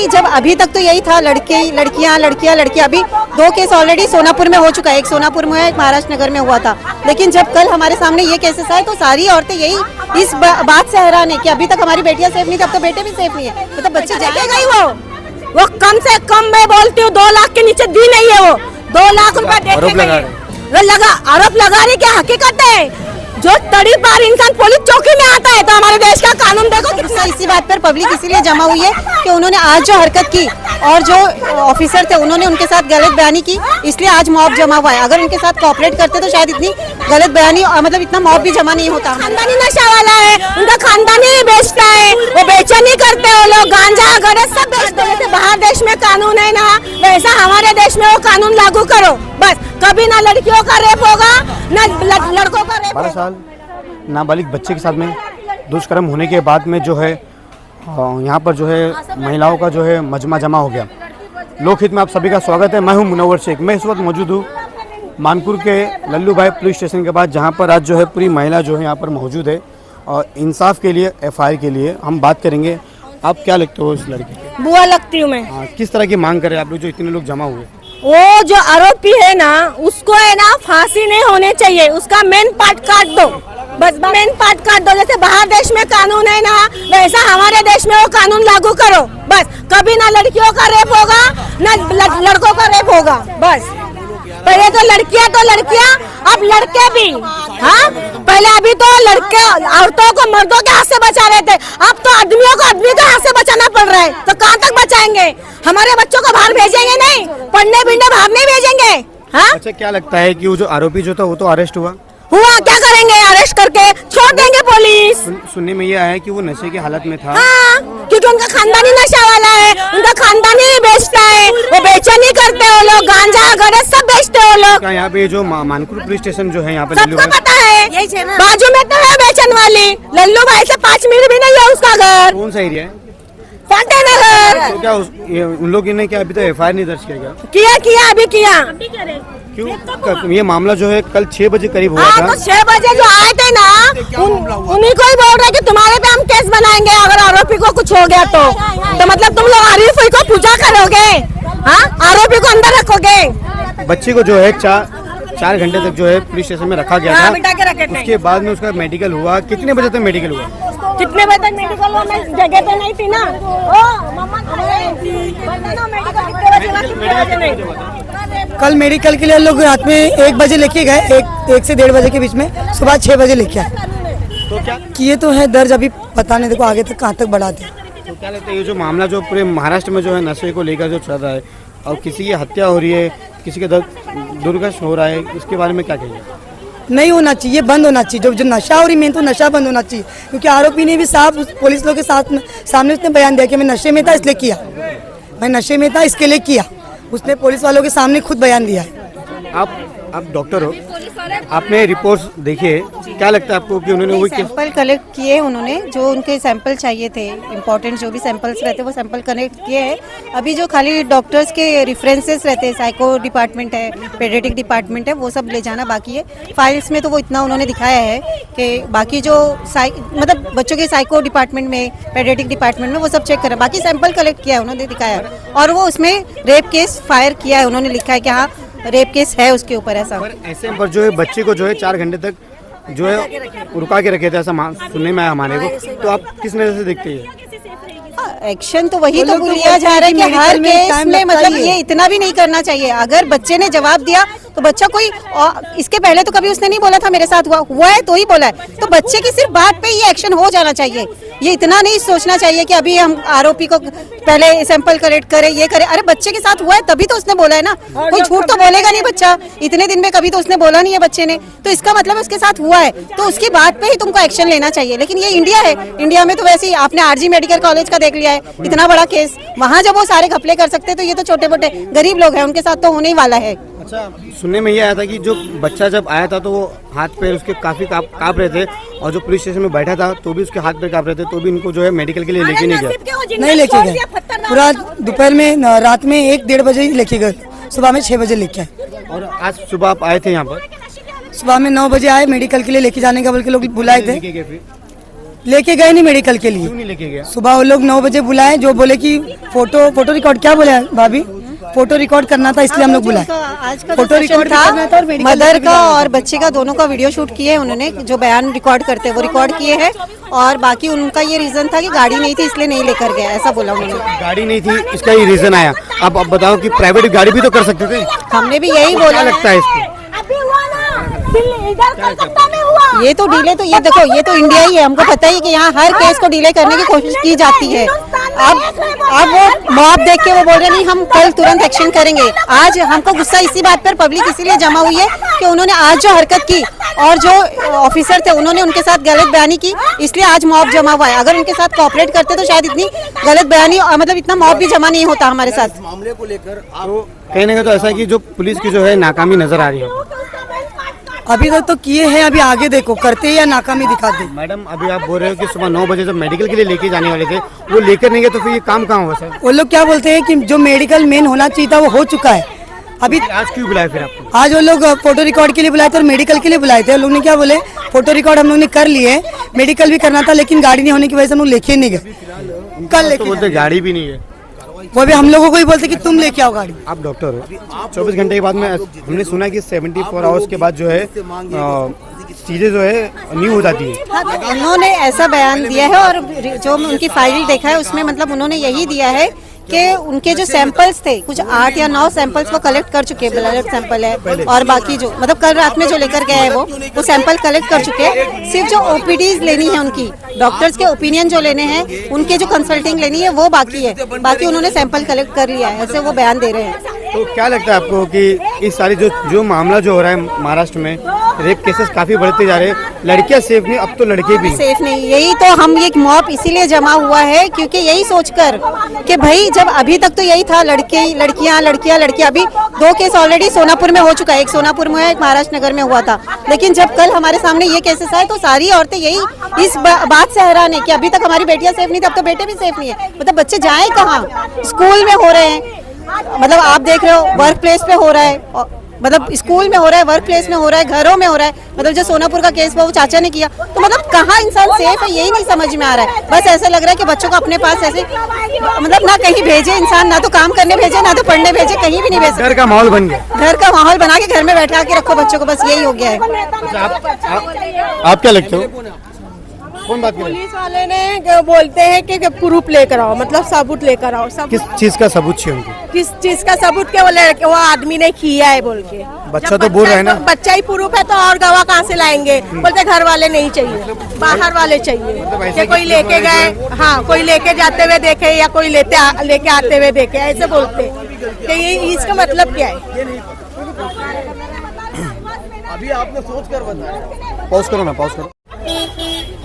जब अभी तक तो यही था, लड़के लड़कियां लड़कियां लड़कियां। अभी 2 केस ऑलरेडी सोनापुर में हो चुका है, एक सोनापुर में है, एक महाराष्ट्र नगर में हुआ था। लेकिन जब कल हमारे सामने ये केसेस आए तो सारी औरतें यही इस बात से हैरान है कि अभी तक हमारी बेटियां सेफ नहीं थी, अब तो बेटे भी सेफ नहीं है। मतलब बच्चे जगेगा ही वो कम से कम मैं बोलती हूँ 2 लाख के नीचे दी नहीं है। वो 2 लाख रुपए देखे आरोप लगा रही क्या हकीकत है। जो तड़ी पार इंसान पुलिस चौकी में आता है तो हमारे देश का कानून देखो कितना। इसी बात पर पब्लिक इसीलिए जमा हुई है कि उन्होंने आज जो हरकत की और जो ऑफिसर थे उन्होंने उनके साथ गलत बयानी की, इसलिए आज मॉब जमा हुआ है। अगर उनके साथ कोऑपरेट करते तो शायद इतनी गलत बयानी मतलब इतना मॉब भी जमा नहीं होता। खानदानी नशा वाला है, उनका खानदानी ही बेचता है, वो बेचा नहीं करते, वो लोग गांजा गरज सब बेचते हैं। जैसे बाहर देश में कानून है ना, वैसा हमारे देश में वो कानून लागू करो बस। कभी ना लड़कियों का रेप होगा ना लड़कों का रेप। 12 साल नाबालिग बच्चे के साथ में दुष्कर्म होने के बाद में जो है यहाँ पर जो है महिलाओं का जो है मजमा जमा हो गया। लोकहित में आप सभी का स्वागत है। मैं हूँ मुनव्वर शेख। मैं इस वक्त मौजूद हूँ मानपुर के लल्लू भाई पुलिस स्टेशन के पास, जहाँ पर आज जो है पूरी महिला जो है यहाँ पर मौजूद है और इंसाफ के लिए FIR के लिए हम बात करेंगे। आप क्या लगते हो इस लड़की की? बुआ लगती हूँ मैं। किस तरह की मांग करें आप लोग जो इतने लोग जमा हुए? वो जो आरोपी है ना उसको है ना फांसी नहीं होने चाहिए, उसका मेन पार्ट काट दो बस, मेन पार्ट काट दो। जैसे बाहर देश में कानून है ना वैसा हमारे देश में वो कानून लागू करो बस। कभी ना लड़कियों का रेप होगा ना लड़कों का रेप होगा बस। पहले तो लड़कियां अब लड़के भी। हाँ पहले अभी तो लड़के औरतों को मर्दों के हाथ से बचा रहे थे, अब तो आदमियों को आदमी के हाथ से बचाना पड़ रहा है। तो कहाँ तक बचाएंगे? हमारे बच्चों को बाहर भेजेंगे नहीं, पढ़ने बिढ़ने बाहर नहीं भेजेंगे। हाँ अच्छा, क्या लगता है कि वो जो आरोपी जो था वो तो अरेस्ट हुआ? क्या करेंगे? अरेस्ट करके छोड़ देंगे पुलिस। सुनने में ये आया है कि वो नशे की हालत में था। हाँ क्योंकि उनका खानदानी नशा वाला है, उनका खानदानी ही बेचता है, वो बेचा नहीं करते, वो लोग गांजा गरज सब बेचते हैं वो लोग। क्या यहाँ पे जो मानपुर पुलिस स्टेशन जो है यहाँ पे सबको पता है, बाजू में तो है बेचन वाली। लल्लू भाई से 5 मिनट भी नहीं है उसका घर। कौन सा एरिया है? फतेह नगर। तो क्या उन लोगों ने क्या अभी तो FIR नहीं दर्ज किया? अभी किया। क्यों? ये मामला जो है कल 6 बजे करीब हुआ था। तो 6 बजे जो आए थे ना उन्हीं को ही बोल रहे कि तुम्हारे पे हम केस बनाएंगे अगर आरोपी को कुछ हो गया तो मतलब तुम लोग आरोपी को पूजा करोगे? हाँ आरोपी को अंदर रखोगे? बच्चे को जो है 4 घंटे तक जो है पुलिस स्टेशन में रखा गया था। उसके बाद में उसका मेडिकल हुआ। कितने बजे तक मेडिकल हुआ? कितने बजे तक मेडिकल हुआ? मैं जगह पे नहीं थी ना। कल मेडिकल के लिए लोग रात में 1 बजे लेके गए, 1 से 1:30 बजे के बीच में, सुबह 6 बजे लेके आए। तो क्या किए तो है दर्ज, अभी पता नहीं देखो आगे तक कहाँ तक बढ़ाते। तो क्या लगता है ये जो मामला जो पूरे महाराष्ट्र में जो है नशे को लेकर जो चल रहा है और किसी की हत्या हो रही है, किसी का दुर्घटना हो रहा है, इसके बारे में क्या कहिए? नहीं होना चाहिए, बंद होना चाहिए। जो नशा हो रही मेन तो नशा बंद होना चाहिए, क्योंकि आरोपी ने भी साफ पुलिस लोग के सामने उसने बयान दिया कि मैं नशे में था इसलिए किया, मैं नशे में था इसके लिए किया। उसने पुलिस वालों के सामने खुद बयान दिया है। आप डॉक्टर हो, आपने रिपोर्ट्स देखिए, क्या लगता है आपको कि उन्होंने वही सैंपल कलेक्ट किए? उन्होंने जो उनके सैंपल चाहिए थे, इम्पोर्टेंट जो भी सैंपल्स रहते वो सैंपल कलेक्ट किए हैं। अभी जो खाली डॉक्टर्स के रेफरेंसेस रहते हैं, साइको डिपार्टमेंट है, पेडियाट्रिक डिपार्टमेंट है, वो सब ले जाना बाकी है। फाइल्स में तो वो इतना उन्होंने दिखाया है कि बाकी जो मतलब बच्चों के साइको डिपार्टमेंट में, पेडियाट्रिक डिपार्टमेंट में वो सब चेक करा। बाकी सैंपल कलेक्ट किया है उन्होंने दिखाया, और वो उसमें रेप केस फायर किया है, उन्होंने लिखा है कि हाँ रेप केस है उसके ऊपर। ऐसे पर जो है बच्चे को जो है 4 घंटे तक जो है रुका के रखे थे, ऐसा सुनने में आया हमारे को। तो आप किस नजर से देखते हैं? एक्शन तो वही तो लिया जा रहा है कि हर केस में मतलब ये इतना भी नहीं करना चाहिए। अगर बच्चे ने जवाब दिया तो बच्चा कोई इसके पहले तो कभी उसने नहीं बोला था मेरे साथ हुआ है तो ही बोला है, तो बच्चे की सिर्फ बात पे ये एक्शन हो जाना चाहिए। ये इतना नहीं सोचना चाहिए कि अभी हम आरोपी को पहले सैंपल कलेक्ट करें, ये करें। अरे बच्चे के साथ हुआ है तभी तो उसने बोला है ना, कोई झूठ तो बोलेगा नहीं बच्चा। इतने दिन में कभी तो उसने बोला नहीं है बच्चे ने, तो इसका मतलब उसके साथ हुआ है, तो उसकी बात पे ही तुमको एक्शन लेना चाहिए। लेकिन ये इंडिया है, इंडिया में तो वैसे ही आपने RG मेडिकल कॉलेज का देख लिया है, इतना बड़ा केस, वहाँ जब वो सारे घपले कर सकते तो ये तो छोटे मोटे गरीब लोग हैं, उनके साथ तो होने ही वाला है। अच्छा, सुनने में ये आया था कि जो बच्चा जब आया था तो वो हाथ पैर उसके काफी काँप रहे थे, और जो पुलिस स्टेशन में बैठा था तो भी उसके हाथ पैर काँप रहे थे, तो भी इनको जो है मेडिकल के लिए लेके नहीं लेके गए। पूरा दोपहर में, रात में 1-1:30 बजे ही लेके गए, सुबह में 6 बजे लेके आए। और आज सुबह आप आए थे यहाँ पर? सुबह में 9 बजे आए, मेडिकल के लिए लेके जाने का बल्कि लोग बुलाए थे। लेके गए नहीं मेडिकल के क्यों लिए। नहीं लेके गया? सुबह वो लोग 9 बजे बुलाए, जो बोले कि फोटो रिकॉर्ड, क्या बोले भाभी, फोटो रिकॉर्ड करना था इसलिए हम लोग बुलाए। आज का फोटो रिकॉर्ड करना था और मेडिकल मदर का और बच्चे का दोनों का वीडियो शूट किए उन्होंने, जो बयान रिकॉर्ड करते हैं वो रिकॉर्ड किए हैं, और बाकी उनका ये रीजन था कि गाड़ी नहीं थी इसलिए नहीं लेकर गया, ऐसा बोला उन्होंने। गाड़ी नहीं थी इसका ये रीजन आया। अब बताओ कि प्राइवेट गाड़ी भी तो कर सकते थे। हमने भी यही बोला। क्या लगता है इसको? अभी हुआ ना, दिल्ली इधर कलकत्ता में हुआ। ये तो डिले, तो ये देखो ये तो इंडिया ही है, हमको पता ही कि यहाँ हर केस को डिले करने की कोशिश की जाती है। अब वो मॉब देख के वो बोल रहे नहीं हम कल तुरंत एक्शन करेंगे। आज हमको गुस्सा इसी बात पर पब्लिक इसीलिए जमा हुई है कि उन्होंने आज जो हरकत की और जो ऑफिसर थे उन्होंने उनके साथ गलत बयानी की, इसलिए आज मॉब जमा हुआ है। अगर उनके साथ कोऑपरेट करते तो शायद इतनी गलत बयानी मतलब इतना मॉब भी जमा नहीं होता हमारे साथ। मामले को लेकर कहीं ना कहीं तो ऐसा है कि जो पुलिस की जो है नाकामी नजर आ रही है। अभी तक तो किए हैं, अभी आगे देखो करते या नाकामी दिखाते। मैडम अभी आप बोल रहे हो कि सुबह 9 बजे जब मेडिकल के लिए लेके जाने वाले थे वो लेकर नहीं गए, तो फिर ये काम कहाँ हुआ सर? वो लोग क्या बोलते हैं कि जो मेडिकल मेन होना चाहिए था वो हो चुका है। अभी आज क्यों बुलाया फिर आपको? आज वो लोग फोटो रिकॉर्ड के लिए बुलाए थे और मेडिकल के लिए बुलाए थे। लोग ने क्या बोले, फोटो रिकॉर्ड हम लोग ने कर लिए, मेडिकल भी करना था, लेकिन गाड़ी नहीं होने की वजह से हम लोग लेके नहीं गए। कल तो लेके बोलते गाड़ी भी नहीं है। वो भी हम लोगों को ही बोलते कि तुम लेके आओ गाड़ी। आप डॉक्टर हो, 24 घंटे के बाद में हमने सुना कि 74 आवर्स के बाद जो है चीजें जो है न्यू हो जाती है। हाँ, तो उन्होंने ऐसा बयान दिया है और जो उनकी फाइल देखा है उसमें मतलब उन्होंने यही दिया है कि उनके जो सैंपल्स थे कुछ 8 या 9 सैंपल्स वो कलेक्ट कर चुके हैं, ब्लड सैंपल है और बाकी जो मतलब कल रात में जो लेकर गए हैं वो सैंपल कलेक्ट कर चुके हैं। सिर्फ जो ओपीडीज लेनी है उनकी डॉक्टर्स के ओपिनियन जो लेने हैं उनके जो कंसल्टिंग लेनी है वो बाकी है, बाकी उन्होंने सैंपल कलेक्ट कर लिया है, ऐसे वो बयान दे रहे हैं। तो क्या लगता है आपको कि इस सारी जो मामला जो हो रहा है महाराष्ट्र में, रेप केसेस काफी बढ़ते जा रहे हैं, लड़कियां सेफ नहीं, अब तो लड़के भी सेफ नहीं। यही तो हम ये मॉब इसीलिए जमा हुआ है क्योंकि यही सोचकर कि भाई जब अभी तक तो यही था लड़कियां, अभी 2 केस ऑलरेडी सोनापुर में हो चुका है, एक सोनापुर में है, एक महाराष्ट्र नगर में हुआ था। लेकिन जब कल हमारे सामने ये केसेस आए तो सारी औरतें यही इस बात से हैरान है कि अभी तक हमारी बेटियां सेफ नहीं थी, अब तो बेटे भी सेफ नहीं है। मतलब बच्चे जाए कहाँ? स्कूल में हो रहे हैं, मतलब आप देख रहे हो वर्क प्लेस पे हो रहा है, मतलब स्कूल में हो रहा है, वर्क प्लेस में हो रहा है, घरों में हो रहा है। मतलब जो सोनापुर का केस वो चाचा ने किया, तो मतलब कहाँ इंसान सेफ है यही नहीं समझ में आ रहा है। बस ऐसा लग रहा है कि बच्चों को अपने पास ऐसे मतलब ना कहीं भेजे इंसान, ना तो काम करने भेजे, ना तो पढ़ने भेजे, कहीं भी नहीं भेज सकते। घर का माहौल बन गया, घर का माहौल बना के घर में बैठा के रखो बच्चों को, बस यही हो गया है। आप क्या लगते हो? कौन बात कर रहे हैं? पुलिस वाले ने बोलते हैं कि प्रूफ लेकर आओ, मतलब सबूत लेकर आओ। किस चीज का सबूत चाहिए उनको? किस चीज का सबूत के वो आदमी ने किया है बोल के। बच्चा तो बोल रहा है ना। बच्चा ही प्रूफ है तो और गवाह कहाँ से लाएंगे? बोलते घर वाले नहीं चाहिए, बाहर वाले चाहिए कि कोई लेके गए, हाँ कोई लेके जाते हुए देखे या कोई लेके आते हुए देखे, ऐसे बोलते कि ये इसका मतलब क्या है? अभी आपने सोच कर बताया। पॉज करो ना, पॉज करो।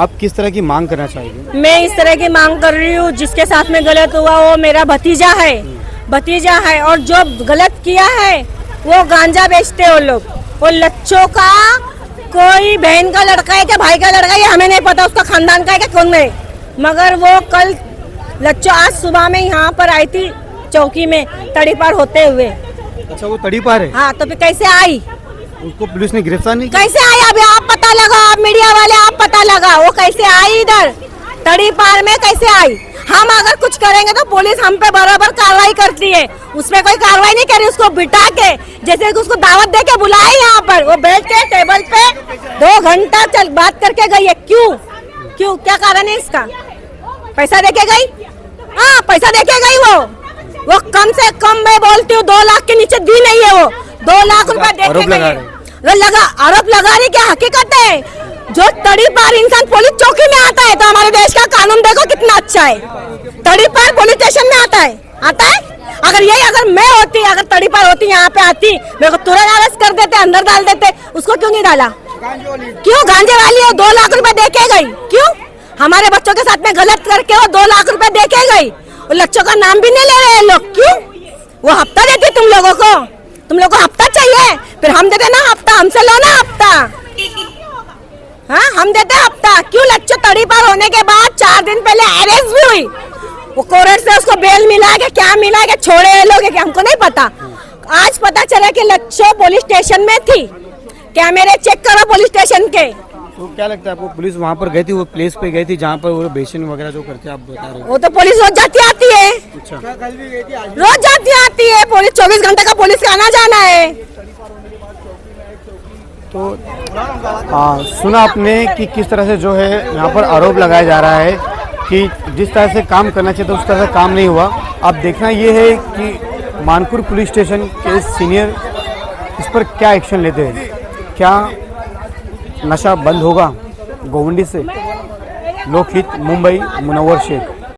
आप किस तरह की मांग करना चाहेंगे? मैं इस तरह की मांग कर रही हूँ, जिसके साथ में गलत हुआ वो मेरा भतीजा है और जो गलत किया है वो गांजा बेचते हैं वो लोग। वो लच्चों का कोई बहन का लड़का है क्या भाई का लड़का है ये हमें नहीं पता, उसका खानदान का है क्या कौन है, मगर वो कल लच्चों आज सुबह में यहाँ पर आई थी चौकी में तड़ी पार होते हुए। अच्छा वो तड़ी पार है? हाँ तो फिर कैसे आई? उसको पुलिस ने गिरफ्तार नहीं किया? कैसे आई अभी आप पता लगा, आप मीडिया वाले आप पता लगा वो कैसे आई इधर तड़ी पार में कैसे आई? हम अगर कुछ करेंगे तो पुलिस हम पे बराबर कार्रवाई करती है, उसमें कोई कार्रवाई नहीं करी। उसको बिठा के जैसे उसको दावत दे के बुलाए यहाँ पर, वो बैठ के टेबल पे 2 घंटा चल बात करके गई है। क्यों क्या कारण है इसका? पैसा दे के गई? हाँ पैसा दे के गई। वो कम से कम मैं बोलती हूँ 2 लाख के नीचे दी नहीं है। वो 2 लाख रुपए दे के गई। आरोप लगा रही क्या? हकीकत है जो तड़ी पार इंसान पुलिस चौकी में आता है तो हमारे देश का कानून देखो कितना अच्छा है। तड़ी पार पुलिस स्टेशन में आता है। अगर मैं होती, अगर तड़ी पार होती यहाँ पे आती, मेरे को तुरंत अरेस्ट कर देते, अंदर डाल देते। उसको क्यों नहीं डाला? क्यों? गांजे वाली है, 2 लाख रुपए दे के गई। क्यों? हमारे बच्चों के साथ में गलत करके वो 2 लाख रुपए दे के गई। बच्चों का नाम भी नहीं ले रहे हैं लोग। क्यों? वो हफ्ता देती तुम लोगों को हफ्ता चाहिए, फिर हम देते ना हफ्ता, हमसे लो ना हफ्ता। हाँ हम देते हफ्ता। क्यों? लच्चो तड़ी पार होने के बाद 4 दिन पहले अरेस्ट भी हुई, वो कोर्ट से उसको बेल मिला के क्या मिला के छोड़े लोग कि हमको नहीं पता। आज पता चला कि लच्चो पुलिस स्टेशन में थी। कैमरे चेक करो पुलिस स्टेशन के। तो क्या लगता है आपको, पुलिस वहाँ पर गई थी, वो प्लेस पे गई थी जहाँ पर वो बेचैन वगैरह जो करते हैं, आप बता रहे हो? वो तो पुलिस रोज जाती आती है, अच्छा, रोज जाती आती है पुलिस, 24 घंटे का पुलिस का आना जाना है। तो सुना आपने कि किस तरह से जो है यहाँ पर आरोप लगाया जा रहा है कि जिस तरह से काम करना चाहिए था उस तरह से काम नहीं हुआ। अब देखना ये है कि मानपुर पुलिस स्टेशन के सीनियर इस पर क्या एक्शन लेते हैं। क्या नशा बंद होगा गोवंडी से? लोकहित, मुंबई, मुनव्वर शेख।